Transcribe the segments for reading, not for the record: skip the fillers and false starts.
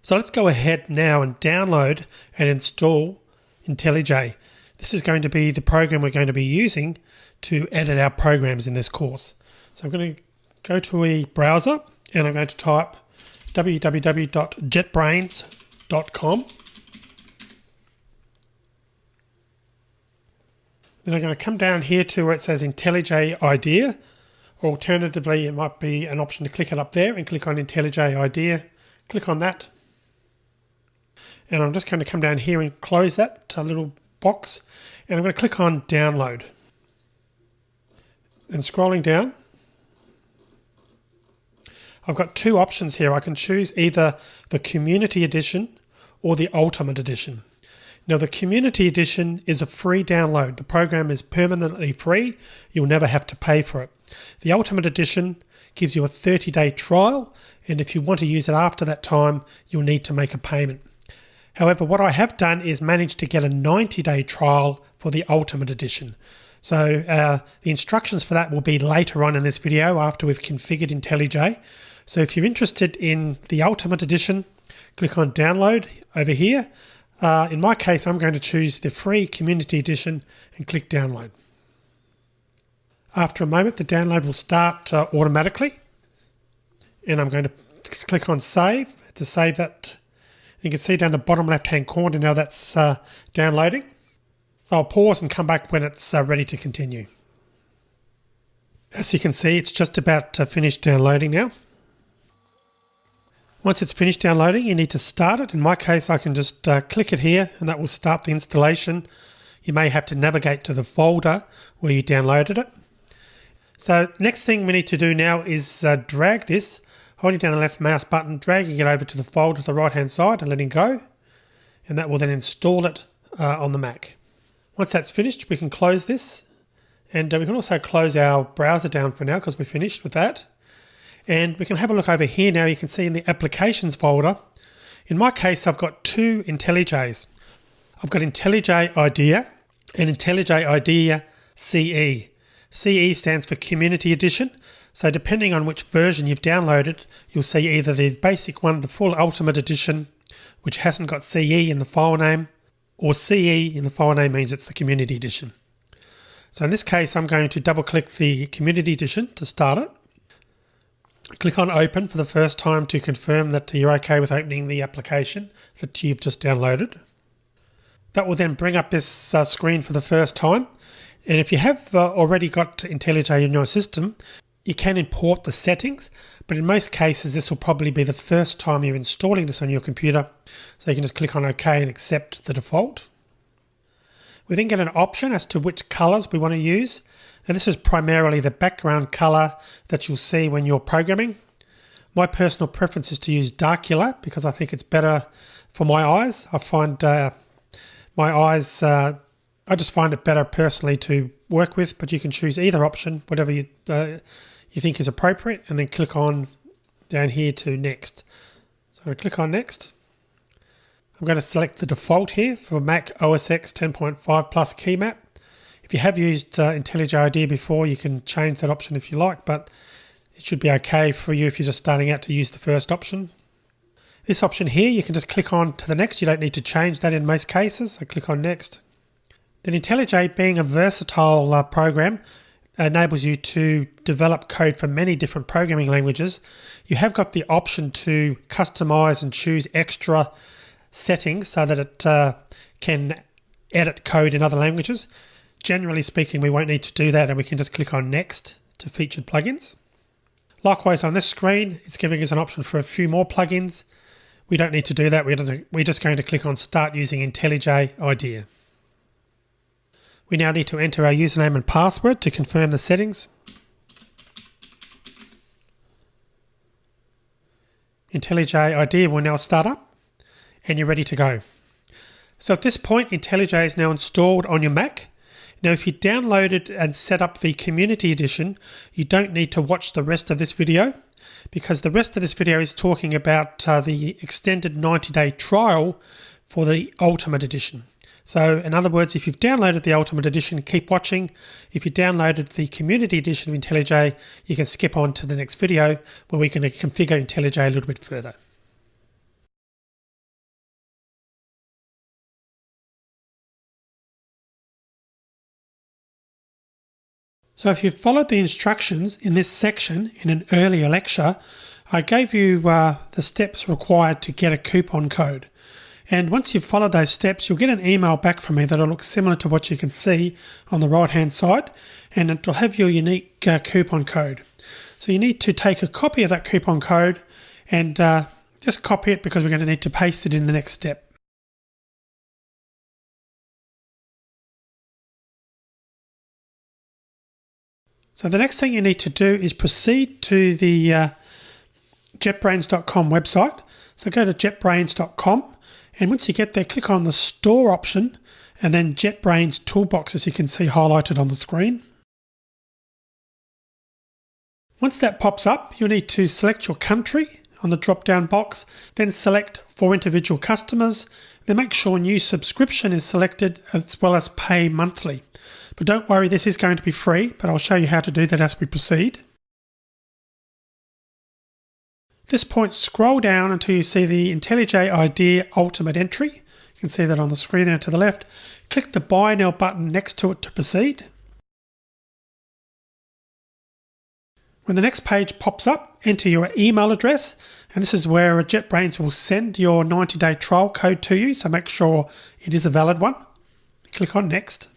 So let's go ahead now and download and install IntelliJ. This is going to be the program we're going to be using to edit our programs in this course. So I'm going to go to a browser and I'm going to type www.jetbrains.com. Then I'm going to come down here to where it says IntelliJ IDEA, or alternatively it might be an option to click it up there and click on IntelliJ IDEA. Click on that. And I'm just going to come down here and close that little box. And I'm going to click on download. And scrolling down, I've got two options here. I can choose either the Community Edition or the Ultimate Edition. Now the Community Edition is a free download. The program is permanently free. You'll never have to pay for it. The Ultimate Edition gives you a 30-day trial, and if you want to use it after that time, you'll need to make a payment. However, what I have done is managed to get a 90-day trial for the Ultimate Edition. So the instructions for that will be later on in this video after we've configured IntelliJ. So if you're interested in the Ultimate Edition, click on download over here. In my case, I'm going to choose the free Community Edition and click download. After a moment, the download will start automatically. And I'm going to click on save to save that. You can see down the bottom left-hand corner now that's downloading. So I'll pause and come back when it's ready to continue. As you can see, it's just about to finish downloading now. Once it's finished downloading, you need to start it. In my case, I can just click it here and that will start the installation. You may have to navigate to the folder where you downloaded it. So next thing we need to do now is drag this, holding down the left mouse button, dragging it over to the folder to the right hand side and letting go. And that will then install it on the Mac. Once that's finished, we can close this. And we can also close our browser down for now because we're finished with that. And we can have a look over here now. You can see in the applications folder, in my case, I've got two IntelliJs. I've got IntelliJ IDEA and IntelliJ IDEA CE. CE stands for Community Edition. So depending on which version you've downloaded, you'll see either the basic one, the full Ultimate Edition, which hasn't got CE in the file name, or CE in the file name means it's the Community Edition. So in this case, I'm going to double click the Community Edition to start it. Click on Open for the first time to confirm that you're okay with opening the application that you've just downloaded. That will then bring up this screen for the first time. And if you have already got IntelliJ in your system, you can import the settings, but in most cases this will probably be the first time you're installing this on your computer. So you can just click on OK and accept the default. We then get an option as to which colors we want to use. Now this is primarily the background color that you'll see when you're programming. My personal preference is to use Darkula because I think it's better for my eyes. I find my eyes, I just find it better personally to work with, but you can choose either option, whatever you think is appropriate, and then click on down here to next. So I'm going to click on next. I'm going to select the default here for Mac OS X 10.5 Plus key map. If you have used IntelliJ IDEA before, you can change that option if you like, but it should be okay for you if you're just starting out to use the first option. This option here, you can just click on to the next. You don't need to change that in most cases, so click on next. Then IntelliJ, being a versatile program, enables you to develop code for many different programming languages. You have got the option to customize and choose extra settings so that it can edit code in other languages. Generally speaking, we won't need to do that and we can just click on next to featured plugins. Likewise on this screen, it's giving us an option for a few more plugins. We don't need to do that. We're just going to click on start using IntelliJ IDEA. We now need to enter our username and password to confirm the settings. IntelliJ IDEA will now start up and you're ready to go. So at this point, IntelliJ is now installed on your Mac. Now, if you downloaded and set up the Community Edition, you don't need to watch the rest of this video because the rest of this video is talking about the extended 90-day trial for the Ultimate Edition. So in other words, if you've downloaded the Ultimate Edition, keep watching. If you downloaded the Community Edition of IntelliJ, you can skip on to the next video where we can configure IntelliJ a little bit further. So if you followed the instructions in this section in an earlier lecture, I gave you the steps required to get a coupon code. And once you've followed those steps, you'll get an email back from me that'll look similar to what you can see on the right hand side, and it'll have your unique coupon code. So you need to take a copy of that coupon code and just copy it, because we're going to need to paste it in the next step. So the next thing you need to do is proceed to the JetBrains.com website. So go to JetBrains.com, and once you get there, click on the store option and then JetBrains toolbox, as you can see highlighted on the screen. Once that pops up, you'll need to select your country on the drop-down box, then select for individual customers, then make sure new subscription is selected as well as pay monthly. But don't worry, this is going to be free, but I'll show you how to do that as we proceed. At this point, scroll down until you see the IntelliJ Idea Ultimate Entry. You can see that on the screen there to the left. Click the Buy Now button next to it to proceed. When the next page pops up, enter your email address, and this is where JetBrains will send your 90-day trial code to you, so make sure it is a valid one. Click on Next.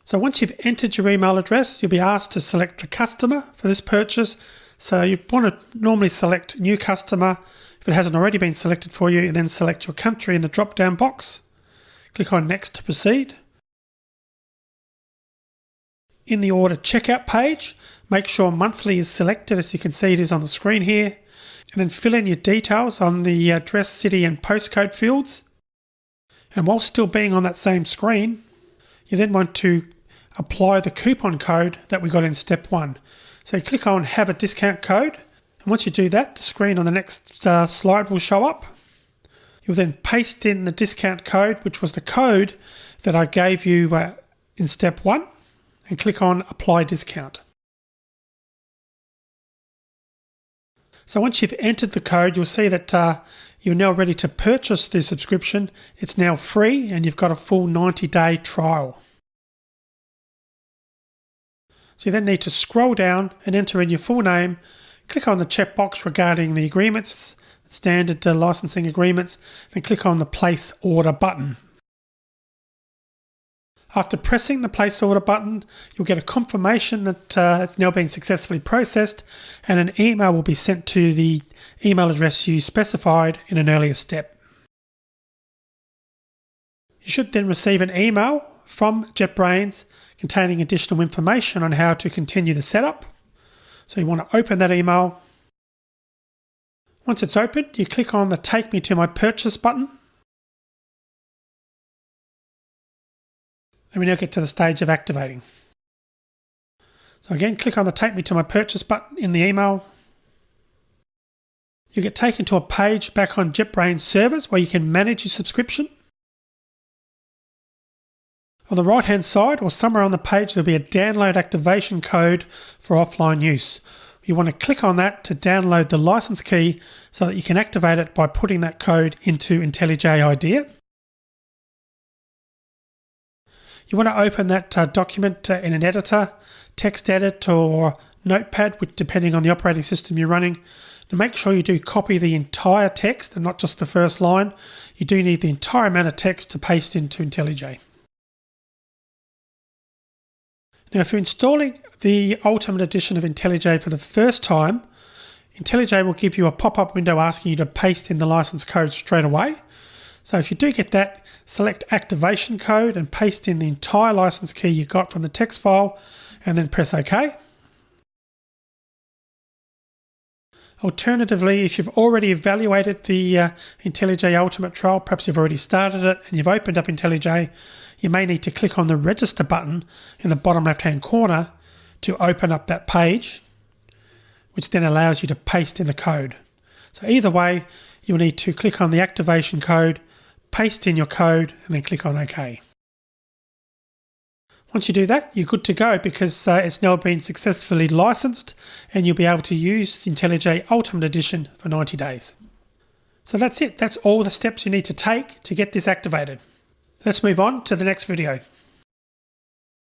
So once you've entered your email address, you'll be asked to select the customer for this purchase. So you want to normally select new customer if it hasn't already been selected for you, and then select your country in the drop-down box. Click on Next to proceed. In the order checkout page, make sure monthly is selected, as you can see it is on the screen here, and then fill in your details on the address, city and postcode fields. And while still being on that same screen, you then want to apply the coupon code that we got in step 1. So you click on Have a Discount Code, and once you do that, the screen on the next slide will show up. You'll then paste in the discount code, which was the code that I gave you in step 1, and click on Apply Discount. So once you've entered the code, you'll see that you're now ready to purchase the subscription. It's now free, and you've got a full 90-day trial. So you then need to scroll down and enter in your full name, click on the checkbox regarding the agreements, standard licensing agreements, then click on the Place Order button. After pressing the Place Order button, you'll get a confirmation that it's now been successfully processed, and an email will be sent to the email address you specified in an earlier step. You should then receive an email from JetBrains containing additional information on how to continue the setup. So you want to open that email. Once it's opened, you click on the Take Me to My Purchase button. And we now get to the stage of activating. So again, click on the Take Me to My Purchase button in the email. You get taken to a page back on JetBrains servers where you can manage your subscription. On the right hand side or somewhere on the page, there'll be a download activation code for offline use. You want to click on that to download the license key so that you can activate it by putting that code into IntelliJ Idea. You want to open that document in an editor, text edit or notepad, which depending on the operating system you're running. To make sure you do copy the entire text and not just the first line. You do need the entire amount of text to paste into IntelliJ. Now, if you're installing the Ultimate Edition of IntelliJ for the first time, IntelliJ will give you a pop-up window asking you to paste in the license code straight away. So if you do get that, select Activation Code and paste in the entire license key you got from the text file, and then press OK. Alternatively, if you've already evaluated the IntelliJ Ultimate trial, perhaps you've already started it and you've opened up IntelliJ, you may need to click on the Register button in the bottom left-hand corner to open up that page, which then allows you to paste in the code. So either way, you'll need to click on the activation code, paste in your code, and then click on OK. Once you do that, you're good to go because it's now been successfully licensed and you'll be able to use the IntelliJ Ultimate Edition for 90 days. So that's it. That's all the steps you need to take to get this activated. Let's move on to the next video.